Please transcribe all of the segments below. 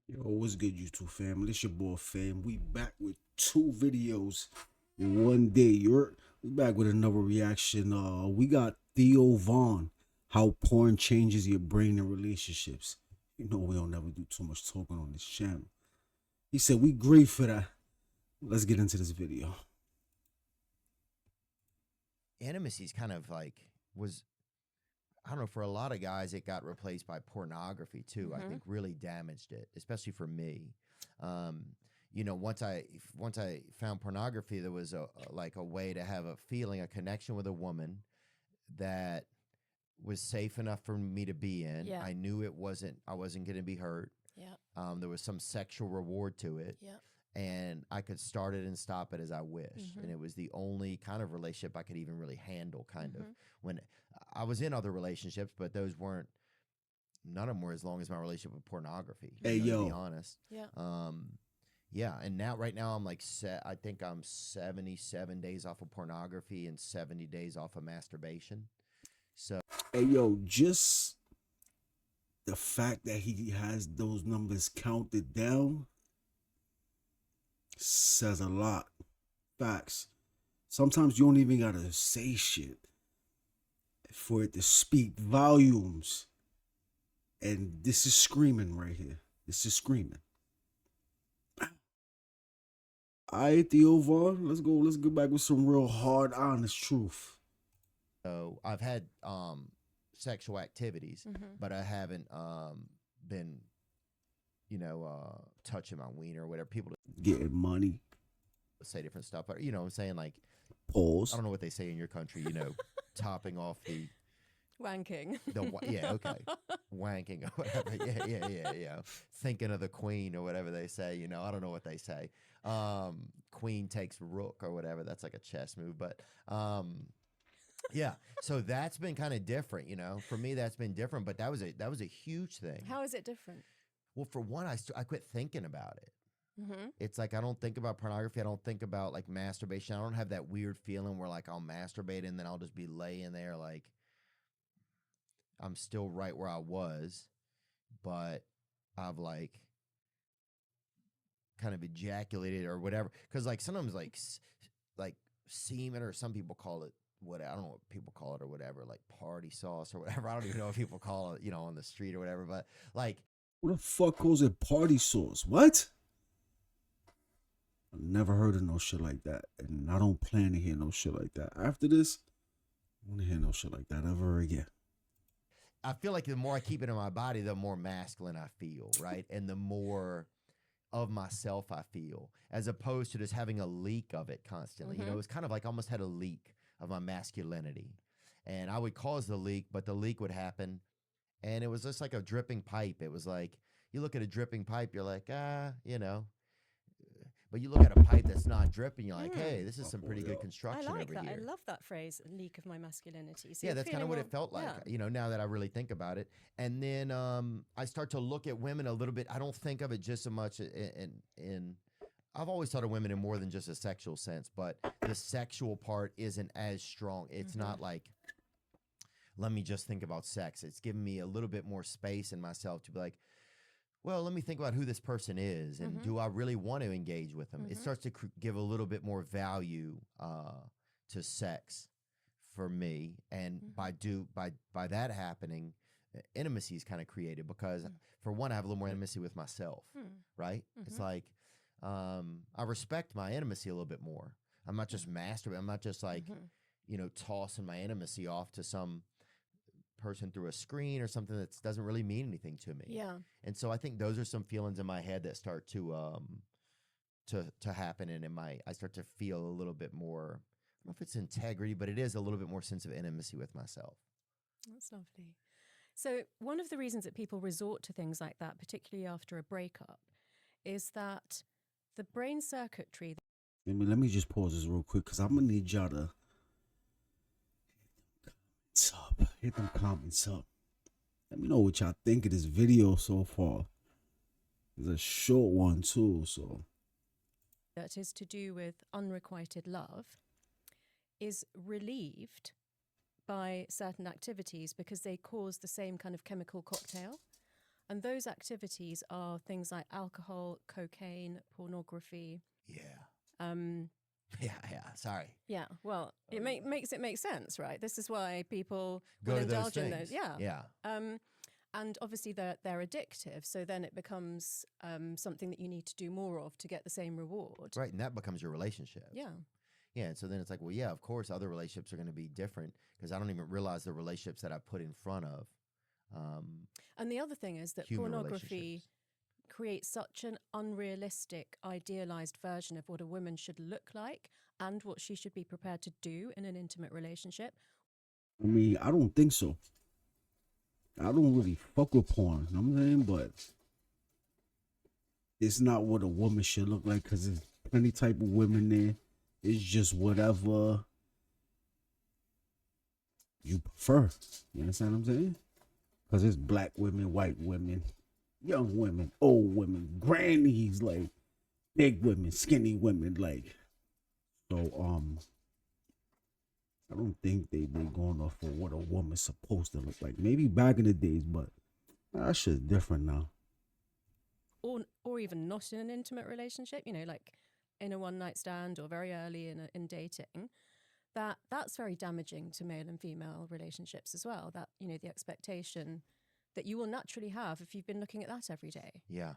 Yo, what's good, YouTube family? It's your boy Fam. We back with two videos in one day. We back with another reaction. We got Theo Vaughn, how porn changes your brain and relationships. You know we don't never do too much talking on this channel. He said we great for that. Let's get into this video. Intimacy's kind of like was I don't know, for a lot of guys it got replaced by pornography too. I think really damaged it, especially for me. Um, once I found pornography, there was a way to have a feeling, a connection with a woman that was safe enough for me to be in. Yeah. I knew I wasn't going to be hurt. Yeah. There was some sexual reward to it. Yeah. And I could start it and stop it as I wished. And it was the only kind of relationship I could even really handle, kind of. When I was in other relationships, but none of them were as long as my relationship with pornography. Hey, to yo. be honest. Yeah. Yeah. And right now I'm like, I think I'm 77 days off of pornography and 70 days off of masturbation. So, Hey, yo, just the fact that he has those numbers counted down says a lot. Facts. Sometimes you don't even gotta say shit for it to speak volumes. And this is screaming right here. This is screaming. Alright, Theo Vaughn, let's go. Let's get back with some real hard, honest truth. I've had sexual activities, but I haven't been, touching my wiener or whatever. People Getting money. say different stuff, but you know what I'm saying? Like, Pause. I don't know what they say in your country, topping off Wanking. wanking or whatever. Yeah. Thinking of the queen or whatever they say, I don't know what they say. Queen takes rook or whatever. That's like a chess move, but yeah. So that's been kind of different, For me, that's been different, but that was a huge thing. How is it different? Well, for one, I quit thinking about it. It's like I don't think about pornography. I don't think about like masturbation. I don't have that weird feeling where like I'll masturbate and then I'll just be laying there like I'm still right where I was, but I've like kind of ejaculated or whatever. Because like sometimes like semen, or some people call it what, I don't know what people call it or whatever, like party sauce or whatever. I don't even know what people call it, on the street or whatever. But like, Who the fuck calls it party sauce? What? I never heard of no shit like that. And I don't plan to hear no shit like that. After this, I don't want to hear no shit like that ever again. I feel like the more I keep it in my body, the more masculine I feel, right? And the more of myself I feel, as opposed to just having a leak of it constantly. It was kind of like I almost had a leak of my masculinity. And I would cause the leak, but the leak would happen. And it was just like a dripping pipe. It was like, you look at a dripping pipe, you're like, But you look at a pipe that's not dripping, you're like, hey, this is some pretty good I construction like over that. here. I love that phrase, leak of my masculinity. So Yeah, that's kind of what it felt like, now that I really think about it. And then I start to look at women a little bit. I don't think of it just so much in I've always thought of women in more than just a sexual sense, but the sexual part isn't as strong. It's not like, let me just think about sex. It's giving me a little bit more space in myself to be like, well, let me think about who this person is, and do I really want to engage with them? It starts to give a little bit more value to sex for me, and by that happening, intimacy is kind of created because, for one, I have a little more intimacy with myself, right? It's like I respect my intimacy a little bit more. I'm not just masturbating. I'm not just like tossing my intimacy off to some person through a screen or something that doesn't really mean anything to me. Yeah. And so I think those are some feelings in my head that start to happen, and I start to feel a little bit more, I don't know if it's integrity, but it is a little bit more sense of intimacy with myself. That's lovely. So one of the reasons that people resort to things like that, particularly after a breakup, is that the brain circuitry. Let me just pause this real quick because I'm going to need y'all to hit them comments up. Let me know what y'all think of this video so far. It's a short one too, so. That is to do with unrequited love is relieved by certain activities because they cause the same kind of chemical cocktail. And those activities are things like alcohol, cocaine, pornography. Yeah. Um, Yeah. Sorry. yeah, well, it makes it make sense, right? This is why people Go will to those indulge in things. those. Yeah. Yeah. And obviously they're addictive. So then it becomes something that you need to do more of to get the same reward. Right. And that becomes your relationship. Yeah. Yeah. And so then it's like, well, yeah, of course, other relationships are going to be different because I don't even realize the relationships that I put in front of. And the other thing is that Human pornography relationships. creates such an unrealistic, idealized version of what a woman should look like and what she should be prepared to do in an intimate relationship. I mean, I don't think so. I don't really fuck with porn, you know what I'm saying? But it's not what a woman should look like because there's plenty type of women there. It's just whatever you prefer. You understand what I'm saying? Because it's black women, white women, young women, old women, grannies, like big women, skinny women, like. So I don't think they going off of what a woman's supposed to look like. Maybe back in the days, but that shit's different now. Or even not in an intimate relationship, you know, like in a one night stand or very early in dating. That's very damaging to male and female relationships as well. That, you know, the expectation that you will naturally have if you've been looking at that every day. Yeah.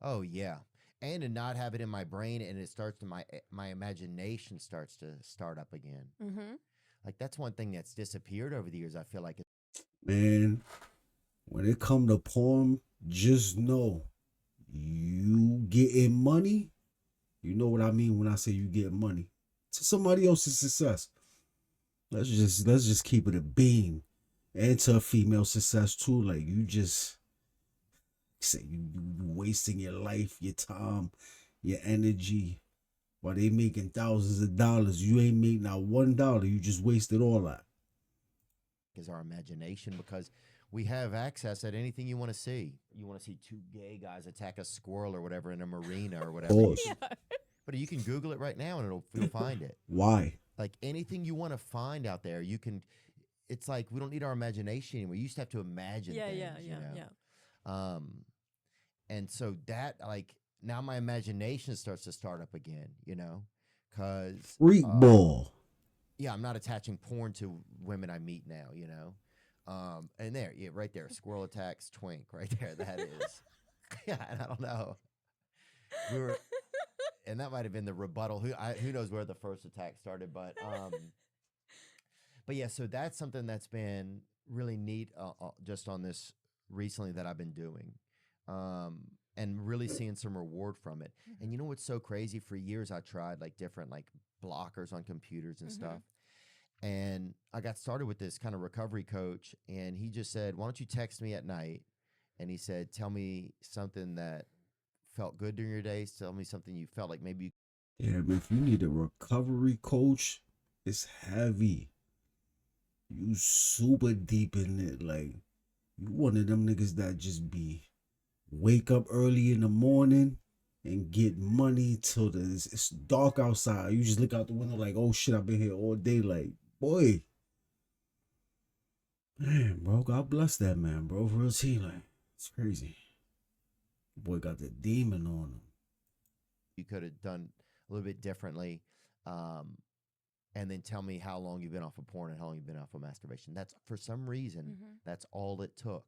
Oh, yeah. And to not have it in my brain, and it starts to my imagination starts to start up again. Mm-hmm. Like that's one thing that's disappeared over the years. I feel like. Man, when it come to porn, just know you getting money. You know what I mean when I say you get money to somebody else's success. Let's just keep it a beam, and to a female success too. Like you just say you wasting your life, your time, your energy, while they making thousands of dollars. You ain't made not $1. You just wasted all that. Is our imagination because we have access at anything you want to see. You want to see two gay guys attack a squirrel or whatever in a marina or whatever. Course. But you can Google it right now and you'll find it. Why? Like anything you want to find out there, you can. It's like we don't need our imagination anymore. You used to have to imagine things. Yeah. And so that like now my imagination starts to start up again. You know, because freak ball. Yeah, I'm not attaching porn to women I meet now. You know, and there, yeah, right there, squirrel attacks twink, right there. That is. Yeah, and I don't know. We were. And that might have been the rebuttal. Who knows where the first attack started, but yeah. So that's something that's been really neat, just on this recently that I've been doing, and really seeing some reward from it. And you know what's so crazy? For years I tried like different like blockers on computers and stuff, and I got started with this kind of recovery coach, and he just said, "Why don't you text me at night?" And he said, "Tell me something that felt good during your days. Tell me something you felt like maybe." Yeah, man, if you need a recovery coach, it's heavy. You super deep in it. Like, you one of them niggas that just be wake up early in the morning and get money till it's dark outside. You just look out the window like, oh shit, I've been here all day. Like, boy. Man, bro, God bless that man, bro. For real team, like, it's crazy. Boy got the demon on him. You could have done a little bit differently, and then tell me how long you've been off of porn and how long you've been off of masturbation. That's for some reason that's all it took,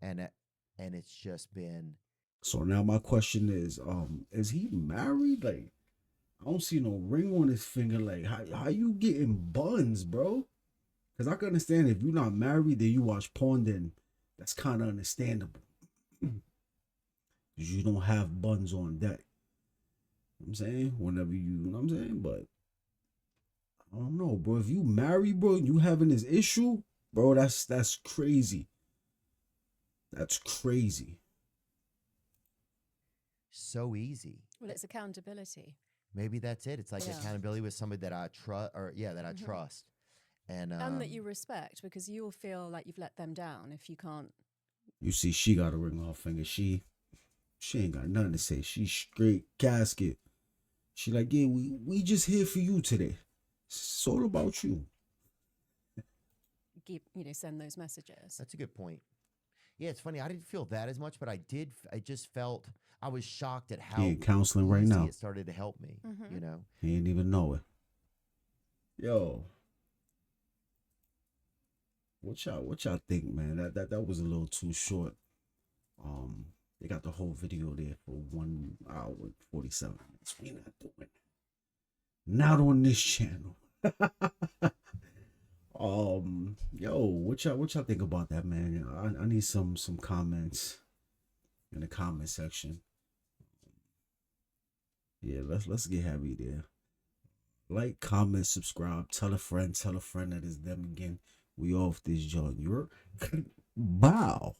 and it's just been. So now my question is he married? Like, I don't see no ring on his finger. Like, how you getting buns, bro? Because I can understand if you're not married, then you watch porn, then that's kind of understandable. You don't have buns on deck. You know what I'm saying? Whenever you know what I'm saying? But I don't know, bro. If you married, bro, and you having this issue, bro, that's crazy. That's crazy. So easy. Well, it's accountability. Maybe that's it. It's like accountability with somebody that I trust, or that I trust, and that you respect, because you'll feel like you've let them down if you can't. You see, she got a ring on her finger. She ain't got nothing to say. She straight casket. She like, yeah, we just here for you today. It's all about you. Send those messages. That's a good point. Yeah, it's funny. I didn't feel that as much, but I did. I just felt I was shocked at He how in counseling right easy now. it started to help me. Mm-hmm. You know. He ain't even know it. Yo, what y'all think, man? That was a little too short. They got the whole video there for 1 hour and 47 minutes. We not doing it. Not on this channel. Yo, what y'all think about that, man? I need some comments in the comment section. Yeah, let's get heavy there. Like, comment, subscribe, tell a friend that is them again. We off this joint. You're bow.